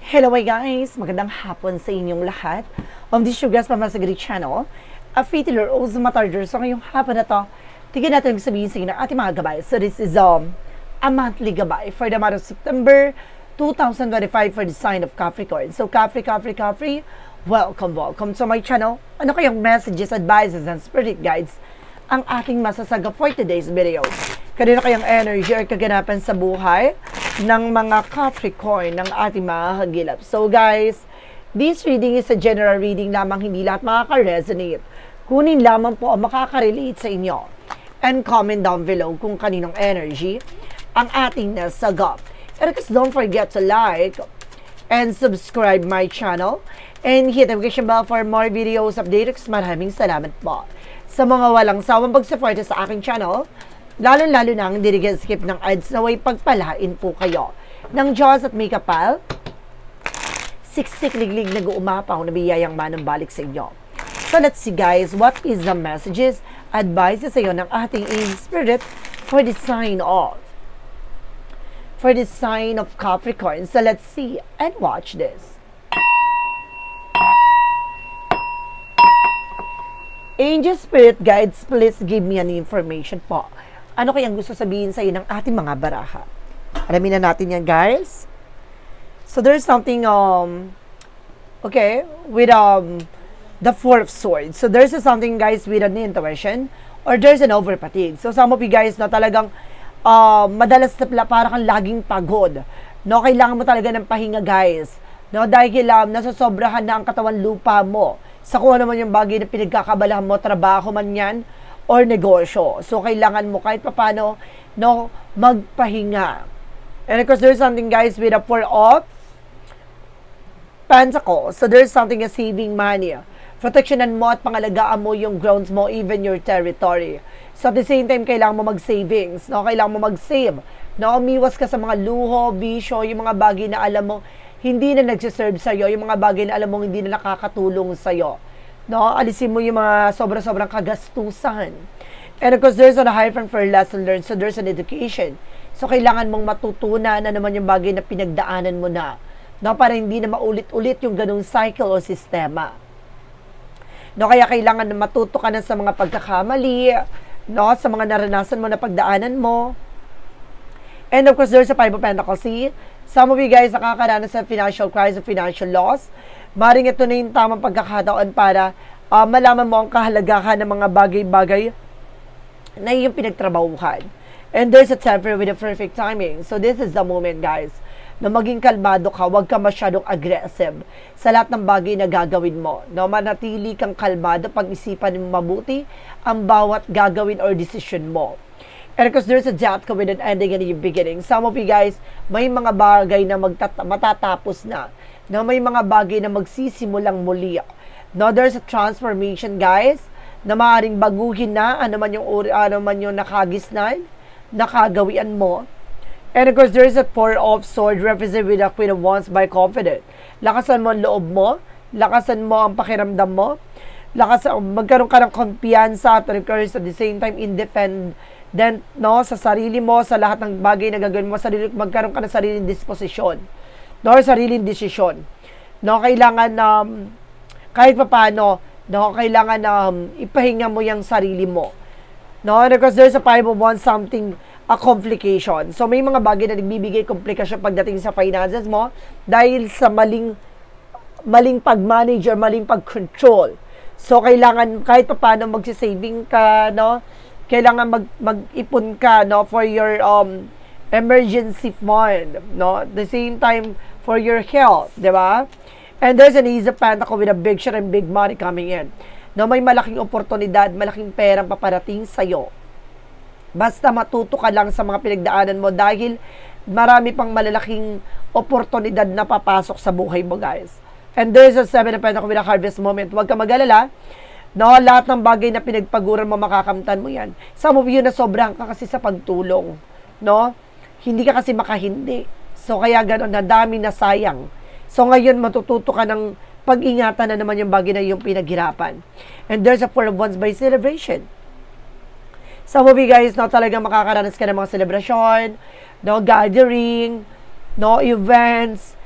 Hello guys! Magandang hapon sa inyong lahat. This is your guest from Masagari Channel. A Fitler o Matarder. So ngayong hapon na to, tignan natin sabihin sa inyo ng ating mga gabay. So this is a monthly gabay for the month of September 2025 for the sign of Capricorn. So Capri, welcome to my channel. Ano kayong messages, advices, and spirit guides ang ating masasaga for today's video? Kanina kayang energy or kaganapan sa buhay ng mga Capricorn ng ating mga hagilap. So guys, this reading is a general reading lamang, hindi lahat makaka-resonate. Kunin lamang po ang makaka-relate sa inyo. And comment down below kung kaninong energy ang ating nasagap. And because don't forget to like and subscribe my channel and hit the notification bell for more videos updates. Maraming salamat po sa mga walang sawang pag-support sa aking channel. Lalo-lalo na ang hindi skip ng ads na way pagpalain po kayo ng Diyos at may kapal. Siksik-liglig nag-uumapaw na biyayang manang balik sa inyo. So let's see guys, what is the messages, advices sa iyo ng ating spirit for the sign of Capricorn. So let's see and watch this. Angel Spirit Guides, please give me an information po. Ano kayang gusto sabihin sa iyo ng ating mga baraha? Alamin na natin yan, guys. So, there's something, with the Four of Swords. So, there's something, guys, with an intuition or there's an over-fatigue. So, some of you guys na talagang madalas na parang kang laging pagod. No, kailangan mo talaga ng pahinga, guys. No, dahil nasosobrahan na ang katawan lupa mo sa kung ano man yung bagay na pinagkakabalahan mo, trabaho man yan, or negosyo. So, kailangan mo kahit papano, no, magpahinga. And of course, there's something, guys, with a Four of Pentacles. So, there's something as saving money. Protectionan mo at pangalagaan mo yung grounds mo, even your territory. So, at the same time, kailangan mo mag-savings, no? Kailangan mo mag-save. No? Umiwas ka sa mga luho, bisyo, yung mga bagay na alam mo, hindi na nagsiserve sa'yo, yung mga bagay na alam mo, hindi na nakakatulong sa'yo. No, alisin mo yung mga sobrang kagastusan. And of course, there's a high front for lesson learned. So, there's an education. So, kailangan mong matutunan na naman yung bagay na pinagdaanan mo na. No, para hindi na maulit-ulit yung ganung cycle o sistema. No, kaya kailangan na matuto ka na sa mga pagkakamali, no, sa mga naranasan mo na pagdaanan mo. And of course, there's a Five of Pentacles. See, some of you guys nakakaranas sa financial crisis, financial loss. Maring ito na yung tamang pagkakataon para malaman mo ang kahalagahan ng mga bagay-bagay na yung pinagtrabahuhan. And there's a temper with a perfect timing. So this is the moment, guys, na maging kalmado ka, huwag ka masyadong aggressive sa lahat ng bagay na gagawin mo. No, manatili kang kalmado, pag-isipan mo mabuti ang bawat gagawin or decision mo. And because there's a depth with an ending and a beginning. Some of you guys, may mga bagay na matatapos na. No, may mga bagay na magsisimulang muli. No, there's a transformation, guys, na maaaring baguhin na ano man yung nakagisnan, nakagawian mo. And of course, there's a Four of Swords represented with a Queen of Wands by confident. Lakasan mo ang loob mo, lakasan mo ang pakiramdam mo, magkaroon ka ng kumpiyansa at of course, at the same time, independent, no, sa sarili mo, sa lahat ng bagay na gagawin mo, magkaroon ka ng sariling disposisyon. No, sariling desisyon. No, kailangan kahit paano, no, kailangan ipahinga mo yung sarili mo. No, because there's a Five of Wands, something, a complication. So, may mga bagay na nagbibigay komplikasyon pagdating sa finances mo dahil sa maling pag-manage or maling pag-control. So, kailangan kahit paano magsisaving ka, no, kailangan mag-ipon ka, no, for your emergency fund, no, at the same time for your health, di ba? And there's an Ace of Pentacles with a big share and big money coming in. No, may malaking oportunidad, malaking perang paparating sa'yo. Basta matuto ka lang sa mga pinagdaanan mo dahil marami pang malalaking oportunidad na papasok sa buhay mo, guys. And there's a Seven of Pentacles with a harvest moment. Huwag ka mag-alala. No, lahat ng bagay na pinagpaguran mo, makakamtan mo yan. Some of you na sobrang ka kasi sa pagtulong. No? Hindi ka kasi makahindi. So, kaya gano'n, na dami na sayang. So, ngayon, matututo ka ng pag-ingatan na naman yung bagay na yung pinaghirapan. And there's a Four of Wands by celebration. Some of you guys, no, talagang makakaranas ka ng mga celebration, no, gathering, no, events,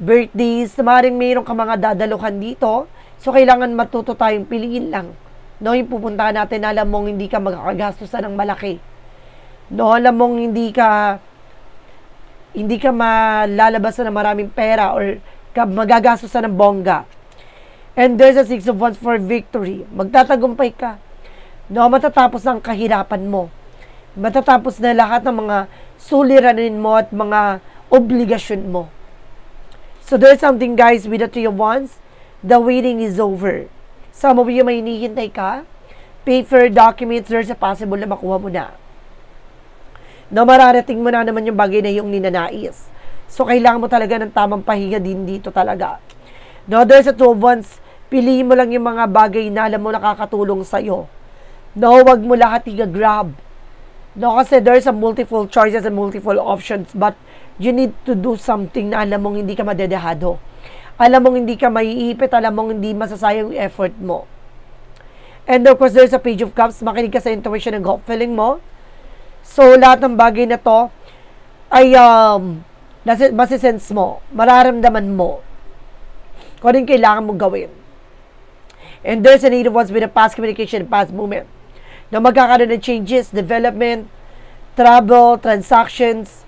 birthdays, maaaring mayroon ka mga dadaluhan dito. So, kailangan matuto tayong piliin lang. No, yung pupuntahan natin, alam mong hindi ka magkagastusan ng malaki. No, alam mong hindi ka malalabasan ng maraming pera or magagastusan ng bongga. And there's a 6 of Wands for victory. Magtatagumpay ka. No, matatapos ang kahirapan mo. Matatapos na lahat ng mga suliranin mo at mga obligasyon mo. So there's something, guys, with the 3 of Wands. The waiting is over. Some of you may hinihintay ka. Paper, documents, there's a possible na makuha mo na. No, mararating mo na naman yung bagay na yung ninanais. So, kailangan mo talaga ng tamang pahinga din dito talaga. No, there's a 2 of Wands. Piliin mo lang yung mga bagay na alam mo nakakatulong sa'yo. No, wag mo lahat i-grab. No, kasi there's a multiple choices and multiple options, but you need to do something na alam mong hindi ka madedehado. Alam mong hindi ka maiipit, alam mong hindi masasayang yung effort mo. And of course, there's a Page of Cups. Makinig ka sa intuition and gut feeling mo. So, lahat ng bagay na to ay masisense mo, mararamdaman mo kung ano yung kailangan mong gawin. And there's an 8 of Wands with a past communication, past movement. Na magkakaroon ng changes, development, travel, transactions.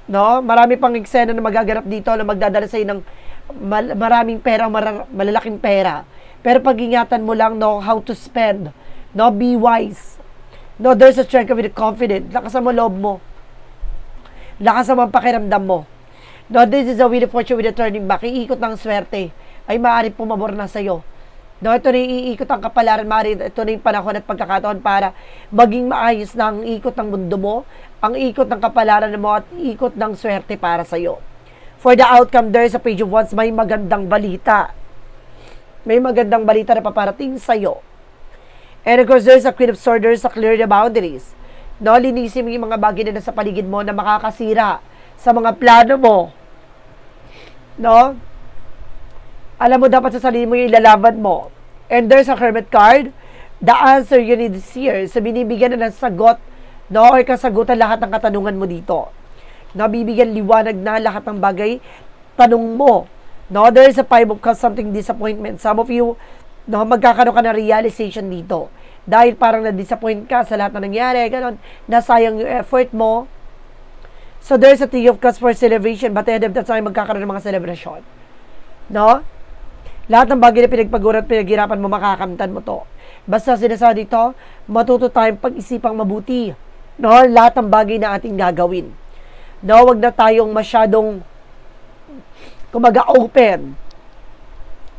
No? Marami pang eksena na magaganap dito na magdadala sa'yo ng maraming pera, malalaking pera. Pero pag-ingatan mo lang, no, how to spend. No, be wise. No, there's a strength of it, confident. Lakas mo loob mo. Lakas mo ang pakiramdam mo. No, this is a wheel of fortune with a turning back. Iikot ng swerte ay maaari pumabor na sa'yo. No, ito na iikot ang kapalaran, maaari ito na yung panahon at pagkakataon para maging maayos na ang ikot ng mundo mo, ang ikot ng kapalaran mo at ikot ng swerte para sa'yo. For the outcome, there's a Page of Wands. May magandang balita. May magandang balita na paparating sa'yo. And of course, there's a Queen of Swords. There's a clear the boundaries. No, linisin mo yung mga bagay na nasa paligid mo na makakasira sa mga plano mo. No? Alam mo, dapat sa sarili mo yung ilalaban mo. And there's a Hermit card. The answer you need is here. So, binibigyan na ng sagot, no, or kasagutan lahat ng katanungan mo dito. No, bibigyan liwanag na lahat ng bagay, tanong mo. No, there's a 5 of Cups, something disappointment. Some of you, no, magkakaroon ka na realization dito. Dahil parang na-disappoint ka sa lahat na nangyari, ganon, nasayang yung effort mo. So, there's a 3 of Cups for celebration, but ahead of that time, magkakaroon ng mga celebration. No? Lahat ng bagay na pinagpaguran at pinaghirapan mo, makakamtan mo to. Basta sinasabi dito, matuto tayong pag-isipang mabuti. No? Lahat ng bagay na ating gagawin. No? Wag na tayong masyadong open.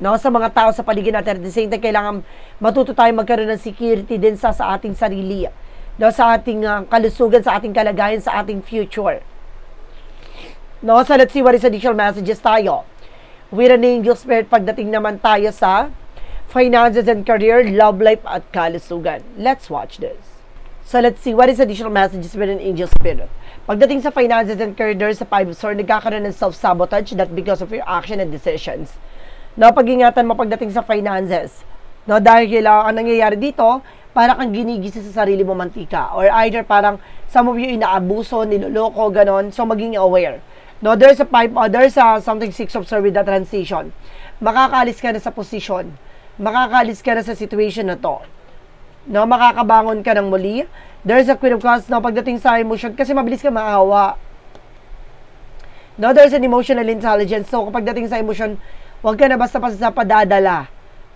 No? Sa mga tao sa paligid natin. At the same time, kailangan matuto tayong magkaroon ng security din sa ating sarili. No? Sa ating kalusugan, sa ating kalagayan, sa ating future. No? So let's see what is additional messages tayo. With an angel spirit, pagdating naman tayo sa finances and career, love life at kalusugan. Let's watch this. So let's see what is additional messages with an angel spirit. Pagdating sa finances and career, sa 5 of Swords, nagkakaroon ng self-sabotage that because of your action and decisions. No, pag-ingatan mo pagdating sa finances. No, dahil ang nangyayari dito, parang kang ginigisa sa sarili mo mantika. Or either parang some of you inaabuso, niloloko, ganon. So maging aware. No, there's a something 6 of Swords with the transition. Makakaalis ka na sa position. Makakaalis ka na sa situation na to. No, makakabangon ka ng muli. There's a Queen of Cups, no, pagdating sa emotion, kasi mabilis ka maawa. No, there's an emotional intelligence. So, kapag dating sa emotion, huwag ka na basta-basta padadala.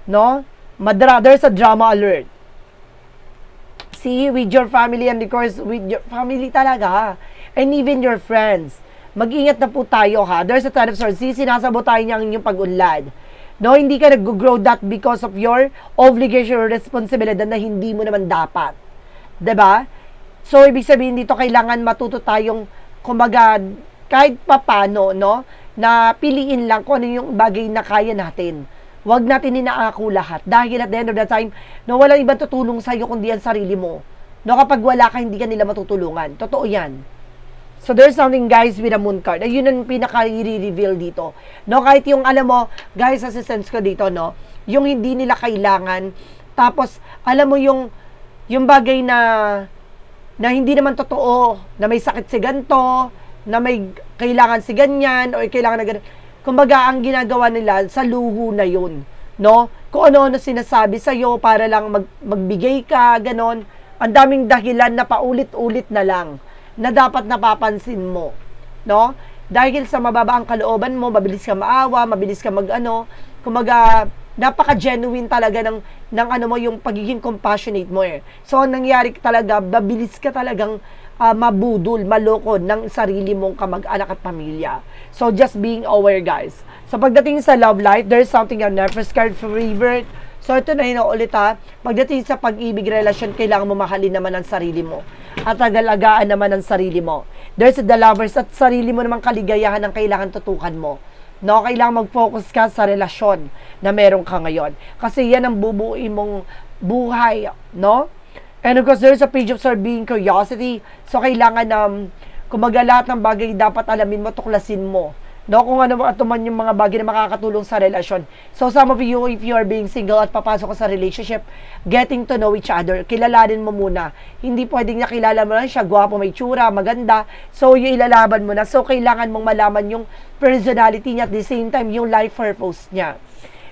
No? There's a drama alert. See, with your family and of course, with your family talaga. And even your friends. Mag-ingat na po tayo, ha. There's a 10 of Swords. Sinasabot tayo niya ang inyong pag-unlad. No, hindi ka nag-grow that because of your obligation or responsibility na hindi mo naman dapat. 'Di ba? So, ibig sabihin dito, kailangan matuto tayong, kumaga, kahit papano, no, na piliin lang kung ano yung bagay na kaya natin. Huwag natin inaako lahat. Dahil at the end of the time, no, walang ibang tutulong sa'yo kundi ang sarili mo. No, kapag wala ka, hindi ka nila matutulungan. Totoo yan. So, there's something, guys, with a moon card. Ayun ang pinaka-i-reveal dito. No, kahit yung, alam mo, guys, assistance ko dito, no, yung hindi nila kailangan. Tapos, alam mo yung bagay na hindi naman totoo, na may sakit si ganito, na may kailangan si ganyan, o kailangan na ganyan. kumbaga, ang ginagawa nila sa luho na yun, no? Kung ano-ano sinasabi sa'yo para lang magbigay ka, ganon. Ang daming dahilan na paulit-ulit na lang na dapat napapansin mo, no? Dahil sa mababa ang kalooban mo, mabilis ka maawa, mabilis ka kumbaga, napaka-genuine talaga ng ano mo, yung pagiging compassionate mo eh. So, ang nangyari talaga, mabilis ka talagang mabudol, maloko ng sarili mong kamag-anak at pamilya. So, just being aware, guys. So, pagdating sa love life, there's something you're never scared for revert. So, ito na ulit ha. Pagdating sa pag-ibig relasyon, kailangan mo mahalin naman ang sarili mo. At agalagaan naman ang sarili mo. There's the lovers at sarili mo naman kaligayahan ang kailangan tutukan mo. No, kailangan mag-focus ka sa relasyon na meron ka ngayon. Kasi yan ang bubuuin mong buhay, no? And of course, there's a page of being curiosity. So, kailangan kumaga lahat ng bagay dapat alamin mo, tuklasin mo. No, kung ano man yung mga bagay na makakatulong sa relasyon. So, some of you, if you are being single at papasok ka sa relationship, getting to know each other, kilalanin mo muna. Hindi pwedeng nakilala mo lang siya, gwapo, may tsura, maganda. So, yung ilalaban mo na. So, kailangan mong malaman yung personality niya at the same time, yung life purpose niya.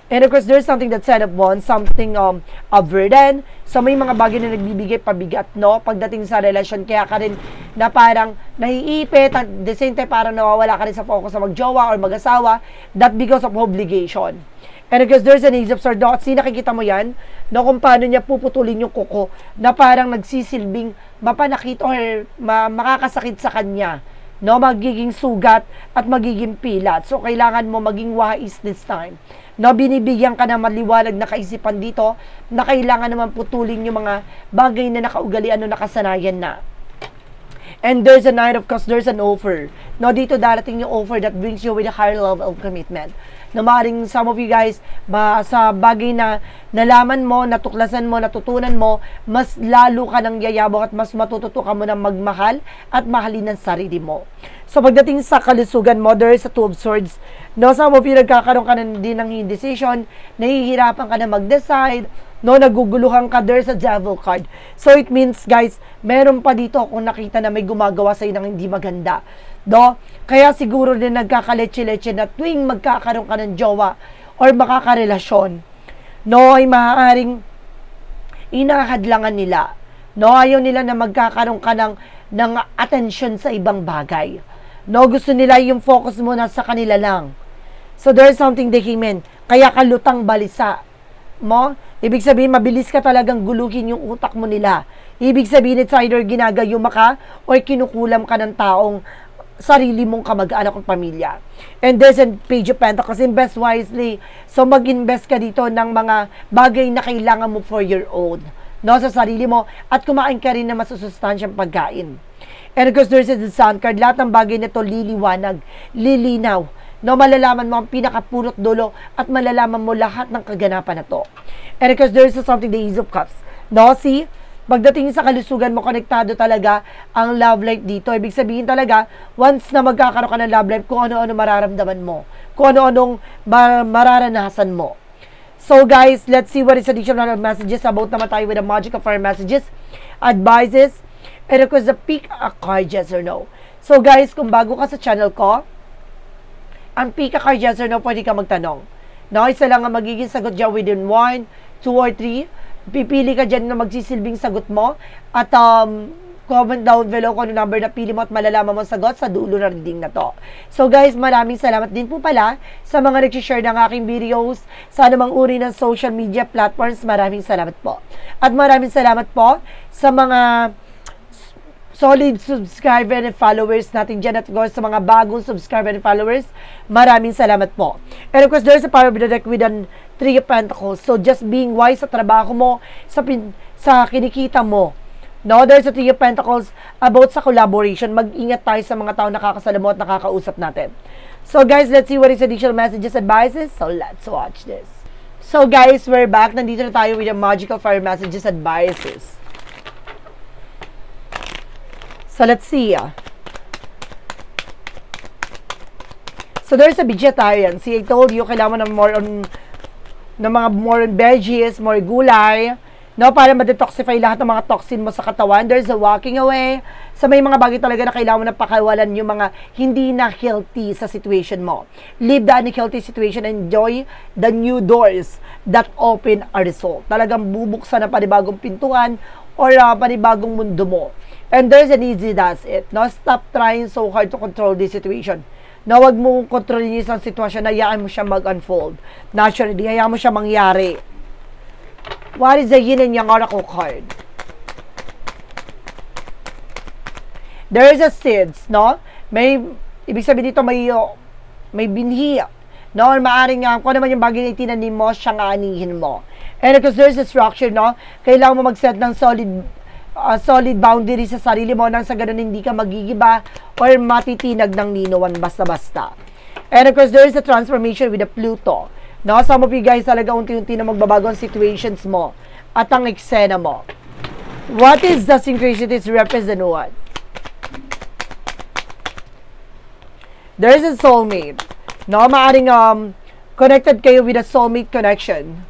And of course, there's something that set up one, something a burden. So, may mga bagay na nagbibigay pabigat, no? Pagdating sa relasyon, kaya ka rin na parang naiipit, at the same time, parang nawawala ka rin sa focus sa magjowa or mag-asawa, that because of obligation. And of course, there's an Ace of Swords. Nakikita mo yan, no? Kung paano niya puputulin yung kuko, na parang nagsisilbing mapanakit or makakasakit sa kanya. No? Magiging sugat at magiging pilat. So, kailangan mo maging wise this time. No, binibigyan ka na maliwanag na kaisipan dito na kailangan naman putulin yung mga bagay na nakaugalian o nakasanayan na. And there's a Knight of Cups, there's an offer. No, dito darating yung offer that brings you with a higher level of commitment. No, maaaring some of you guys, sa bagay na nalaman mo, natuklasan mo, natutunan mo, mas lalo ka ng yayabong at mas matututo ka mo ng magmahal at mahalin ang sarili mo. So, pagdating sa kalusugan mo, there is a Two of Swords. No, some of you nagkakaroon ka din ng indecision, nahihirapan ka na mag-decide, no, naguguluhan ka, there's a Devil card. So, it means, guys, meron pa dito kung nakita na may gumagawa sa'yo ng hindi maganda. No? Kaya siguro din nagkakaleche-leche na tuwing magkakaroon ka ng jowa or makakarelasyon, no, ay maaaring inahadlangan nila. No, ayaw nila na magkakaroon ka ng attention sa ibang bagay. No, gusto nila yung focus mo na sa kanila lang. So, there's something they came in. Kaya ka lutang balisa. Mo? Ibig sabihin, mabilis ka talagang guluhin yung utak mo nila. Ibig sabihin, it's either ginagayuma ka or kinukulam ka ng taong sarili mong kamag-anak o pamilya. And there's a Page of Pentacles, invest wisely. So, mag-invest ka dito ng mga bagay na kailangan mo for your own. No, sa sarili mo. At kumain ka rin na masusustansyang pagkain. And of course, there's a Sun card. Lahat ng bagay na ito liliwanag, lilinaw. No, malalaman mo ang pinakapulot dulo at malalaman mo lahat ng kaganapan na to. And of course, there's something, the Ace of Cups. No, see? Pagdating sa kalusugan mo, konektado talaga ang love life dito. Ibig sabihin talaga, once na magkakaroon ka ng love life, kung ano-ano mararamdaman mo. Kung ano-anong mararanasan mo. So guys, let's see what is additional messages about naman tayo with the Magic of Fire messages, advices, and of course, the pick a card, yes or no. So guys, kung bago ka sa channel ko, ang pick a card, yes or no, pwede ka magtanong. No, isa lang ang magiging sagot dyan within 1, 2, or 3. Pipili ka dyan na magsisilbing sagot mo. At comment down below kung ano number na pili mo at malalaman mo sagot sa dulo na reading na to. So guys, maraming salamat din po pala sa mga nag-share ng aking videos sa anumang uri ng social media platforms. Maraming salamat po. At maraming salamat po sa mga solid subscriber and followers natin dyan. At of course, sa mga bagong subscriber and followers, maraming salamat po. And of course, there's a power of the deck with an Three of Pentacles. So, just being wise sa trabaho mo, sa kinikita mo. No, there's a Three of Pentacles about sa collaboration. Mag-ingat tayo sa mga tao nakakasalamu at nakakausap natin. So, guys, let's see what is additional messages, advices. So, let's watch this. So, guys, we're back. Nandito na tayo with the Magical Fire messages, advices. So, let's see. So, there's a vegetarian. See, I told you, kailangan na more on veggies, more gulay. no, para ma-detoxify lahat ng mga toxin mo sa katawan. There's a walking away. Sa may mga bagay talaga na kailangan mo na pakawalan yung mga hindi na healthy sa situation mo. Leave the unhealthy situation and enjoy the new doors that open a result. Talagang bubuksan na panibagong pintuan or panibagong mundo mo. And there's an easy does it. No? Stop trying so hard to control this situation. Na wag mong kontrolin yung isang sitwasyon, hayaan mo siya mag-unfold. Naturally, hayaan mo siya mangyari. What is the yin and yang oracle card? There is a seeds, no? May, ibig sabihin dito, may binhi, no? Maaring kung ano naman yung bagay na itinanim mo, siyang aanihin mo. And because there's a structure, no? Kailangan mo mag-set ng solid boundary sa sarili mo nang sa ganun hindi ka magigiba or matitinag ng ninuwan basta-basta. And of course, there is a transformation with the Pluto. No, some of you guys talaga unti-unti na magbabago ang situations mo at ang eksena mo. What is the synchronicities represent what? There is a soulmate. No, maaring connected kayo with a soulmate connection.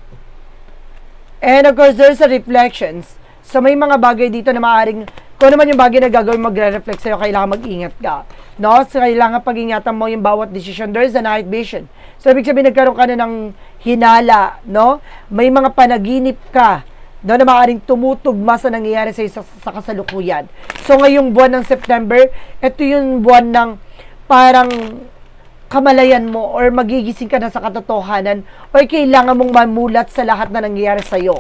And of course, there's a reflections. So may mga bagay dito na maaring, kung naman yung bagay na gagawin magre-reflect sa'yo, kailangan mag-ingat ka. No? So kailangan pag-ingatan mo yung bawat decision. There's a night vision. So ibig sabihin, nagkaroon ka na ng hinala, no? May mga panaginip ka, no, na maaaring tumutugma sa nangyayari sa kasalukuyan. So ngayong buwan ng September, ito yung buwan ng parang kamalayan mo or magigising ka na sa katotohanan or kailangan mong mamulat sa lahat na nangyayari sa'yo.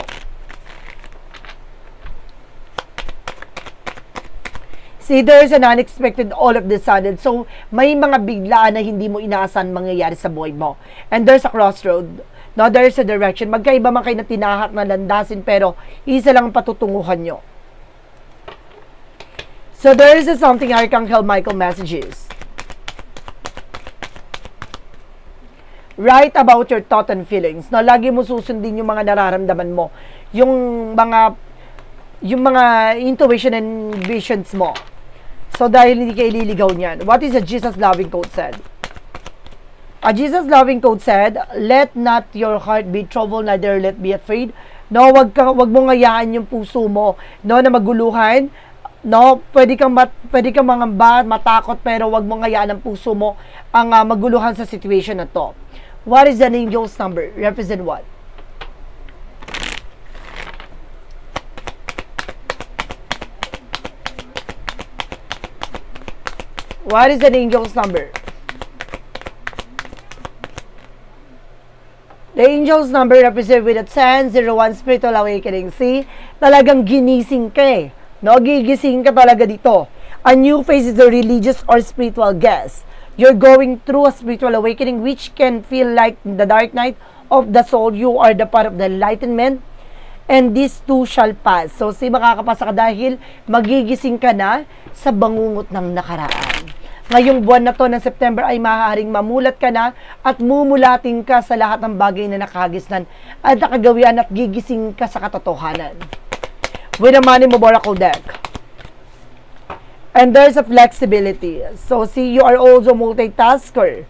See, there's an unexpected all of the sudden. So, may mga biglaan na hindi mo inaasahan mangyayari sa buhay mo. And there's a crossroad. No, there's a direction. Magkaiba man kayo na tinahak na landasin, pero isa lang patutunguhan nyo. So, there is something Archangel Michael messages. Write about your thought and feelings. No, lagi mo susundin yung mga nararamdaman mo. Yung mga intuition and visions mo. So, dahil hindi ka ililigaw niyan. What is a Jesus loving quote said? A Jesus loving quote said, let not your heart be troubled, neither let be afraid. No, wag mo ngayaan yung puso mo, no, na maguluhan. No, pwede kang mangamba, matakot, pero wag mo ngayaan ang puso mo ang maguluhan sa situation na to. What is an angel's number? Represent what? What is an angel's number? The angel's number represents with a 1001 spiritual awakening. See? Talagang ginising ka eh. No? Gigising ka talaga dito. A new phase is a religious or spiritual guest. You're going through a spiritual awakening which can feel like the dark night of the soul. You are the part of the enlightenment. And this too shall pass. So, makakapasa ka dahil magigising ka na sa bangungot ng nakaraan. Ngayong buwan na to ng September ay maaaring mamulat ka na at mumulating ka sa lahat ng bagay na nakagisnan at nakagawian at gigising ka sa katotohanan. With a Money Oracle deck. And there's a flexibility. So, see, you are also multitasker.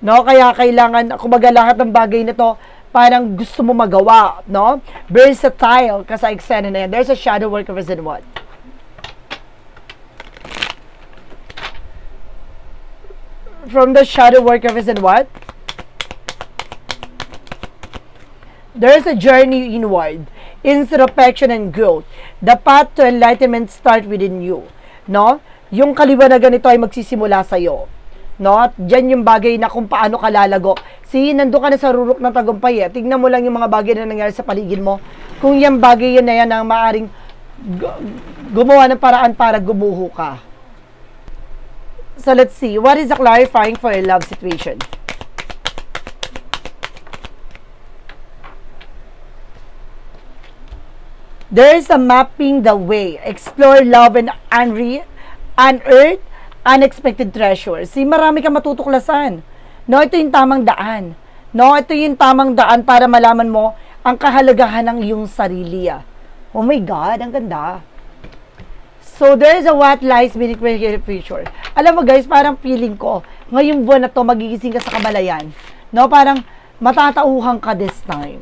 No? Kaya kailangan, kumbaga lahat ng bagay na to, parang gusto mo magawa, no? Versatile ka sa eksena na yan. There's a shadow work represent what? From the shadow work represent what? There's a journey inward, introspection and growth. The path to enlightenment start within you, no? Yung kaliwanagan nito ay magsisimula sa iyo. No? At dyan yung bagay na kung paano ka lalago. See, nandun ka na sa rurok ng tagumpay eh. Tignan mo lang yung mga bagay na nangyari sa paligid mo. Kung yung bagay yun na yan ang maaring gumawa ng paraan para gumuho ka. So let's see, what is the clarifying for a love situation? There is a mapping the way. Explore love and unearth unexpected treasures. See, marami kang matutuklasan. No, ito yung tamang daan. No, ito yung tamang daan para malaman mo ang kahalagahan ng iyong sarili. Oh my God, ang ganda. So, there is a what lies beneath your future. Alam mo guys, parang feeling ko, ngayong buwan na to, magigising ka sa kamalayan. No, parang matatauhan ka this time.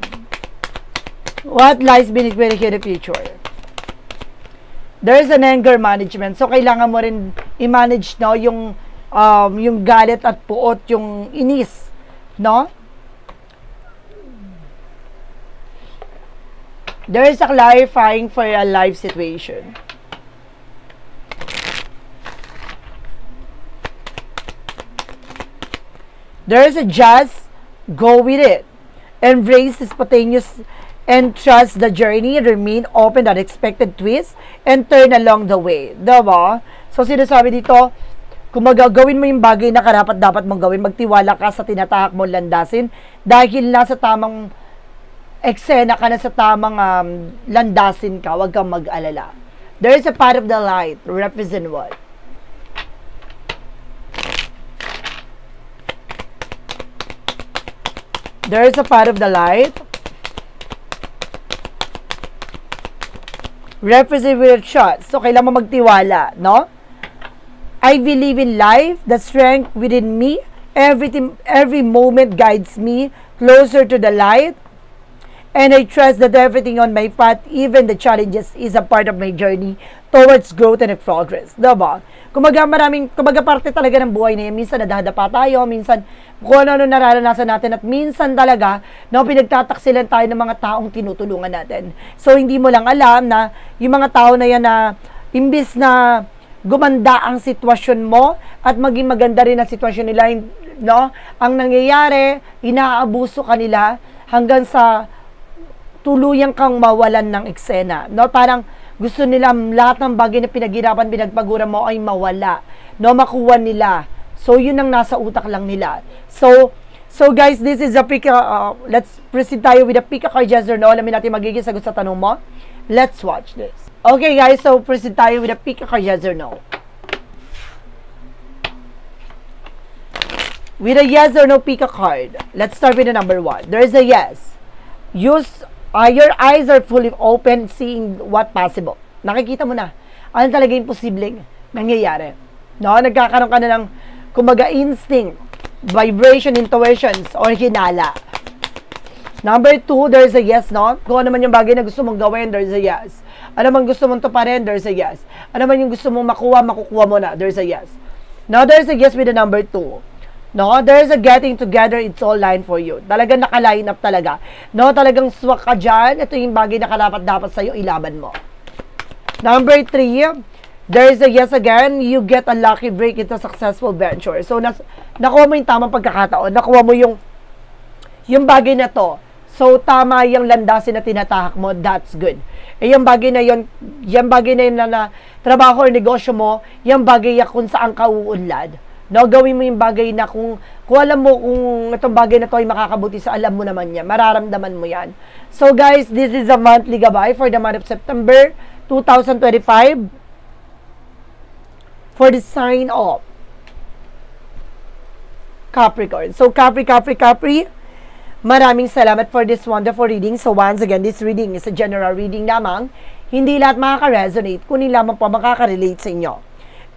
What lies beneath the future? There is an anger management. So, kailangan mo rin i-manage, no, yung galit at puot, yung inis, no? There is a clarifying for a life situation. There is a just go with it. Embrace the spontaneous and trust the journey, remain open to unexpected twists, and turn along the way. Diba? So, sinasabi dito, kung magagawin mo yung bagay na karapat-dapat mong gawin, magtiwala ka sa tinatahak mong landasin, dahil nasa tamang eksena ka na sa tamang landasin ka, huwag kang mag-alala. There is a part of the light, represent what? There is a part of the light, represent with trust. So, kailangan mo magtiwala, no? I believe in life, the strength within me, every moment guides me closer to the light, and I trust that everything on my path, even the challenges, is a part of my journey towards growth and progress. Diba? Kumaga parte talaga ng buhay na yan. Minsan nadadapa tayo, minsan kung ano nararanasan natin, at minsan talaga, no, pinagtataksilan tayo ng mga taong tinutulungan natin. So, hindi mo lang alam na yung mga tao na yan na imbis na gumanda ang sitwasyon mo at maging maganda rin ang sitwasyon nila, no, ang nangyayari, inaabuso ka nila hanggang sa tuluyan kang mawalan ng eksena, no? Parang gusto nila lahat ng bagay na pinaghirapan, pinagpaguran mo ay mawala, no? Makuha nila. So, yun ang nasa utak lang nila. So guys, this is a pick, let's proceed tayo with a pick a card, yes or no. Alamin natin magiging sagot sa tanong mo. Let's watch this. Okay guys, so proceed tayo with a pick a card, yes or no. With a yes or no pick a card, let's start with the number 1. There is a yes. Your eyes are fully open, seeing what possible. Nakikita mo na ano talaga yung posibleng nangyayari. No? Nagkakaroon ka na ng, kumbaga, instinct, vibration, intuitions, or hinala. Number 2, there's a yes, no? Kung ano man yung bagay na gusto mong gawin, there's a yes. Ano man gusto mong tuparin, there's a yes. Ano man yung gusto mong makukuha mo na, there's a yes. Now, there's a yes with the number 2. No, there's a getting together, it's all line for you. Talagang naka-line up talaga. No, talagang swak ka dyan. Ito yung bagay na karapat-dapat sa'yo, ilaban mo. Number 3, there's a yes again, you get a lucky break into successful venture. So, nakuha mo yung tamang pagkakataon. Nakuha mo yung bagay na to. So, tama yung landasin na tinatahak mo, that's good. Eh, yung bagay na yun na trabaho or negosyo mo, yung bagay na kung saan ka uunlad. No, gawin mo yung bagay na kung alam mo kung itong bagay na to ay makakabuti sa, alam mo naman yan, mararamdaman mo yan. So guys, this is a monthly gabay for the month of September 2025 for the sign of Capricorn. So Capri, maraming salamat for this wonderful reading. So once again, this reading is a general reading lamang. Hindi lahat makaka-resonate, kunin lamang po makaka-relate sa inyo.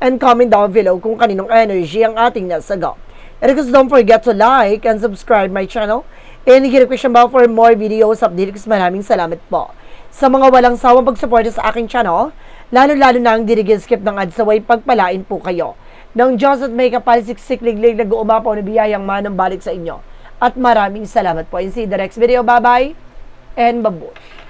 And comment down below kung kaninong energy ang ating nasagot. And of course, don't forget to like and subscribe my channel. And hit the question bell for more videos updates. Maraming salamat po sa mga walang sawang pagsuporta sa aking channel. Lalo-lalo na ang skip ng ads, saway pagpalain po kayo ng Diyos at may kapalisik-sikliglig na guumapaw na biyayang manang balik sa inyo. At maraming salamat po. And see you in the next video. Bye-bye and babush.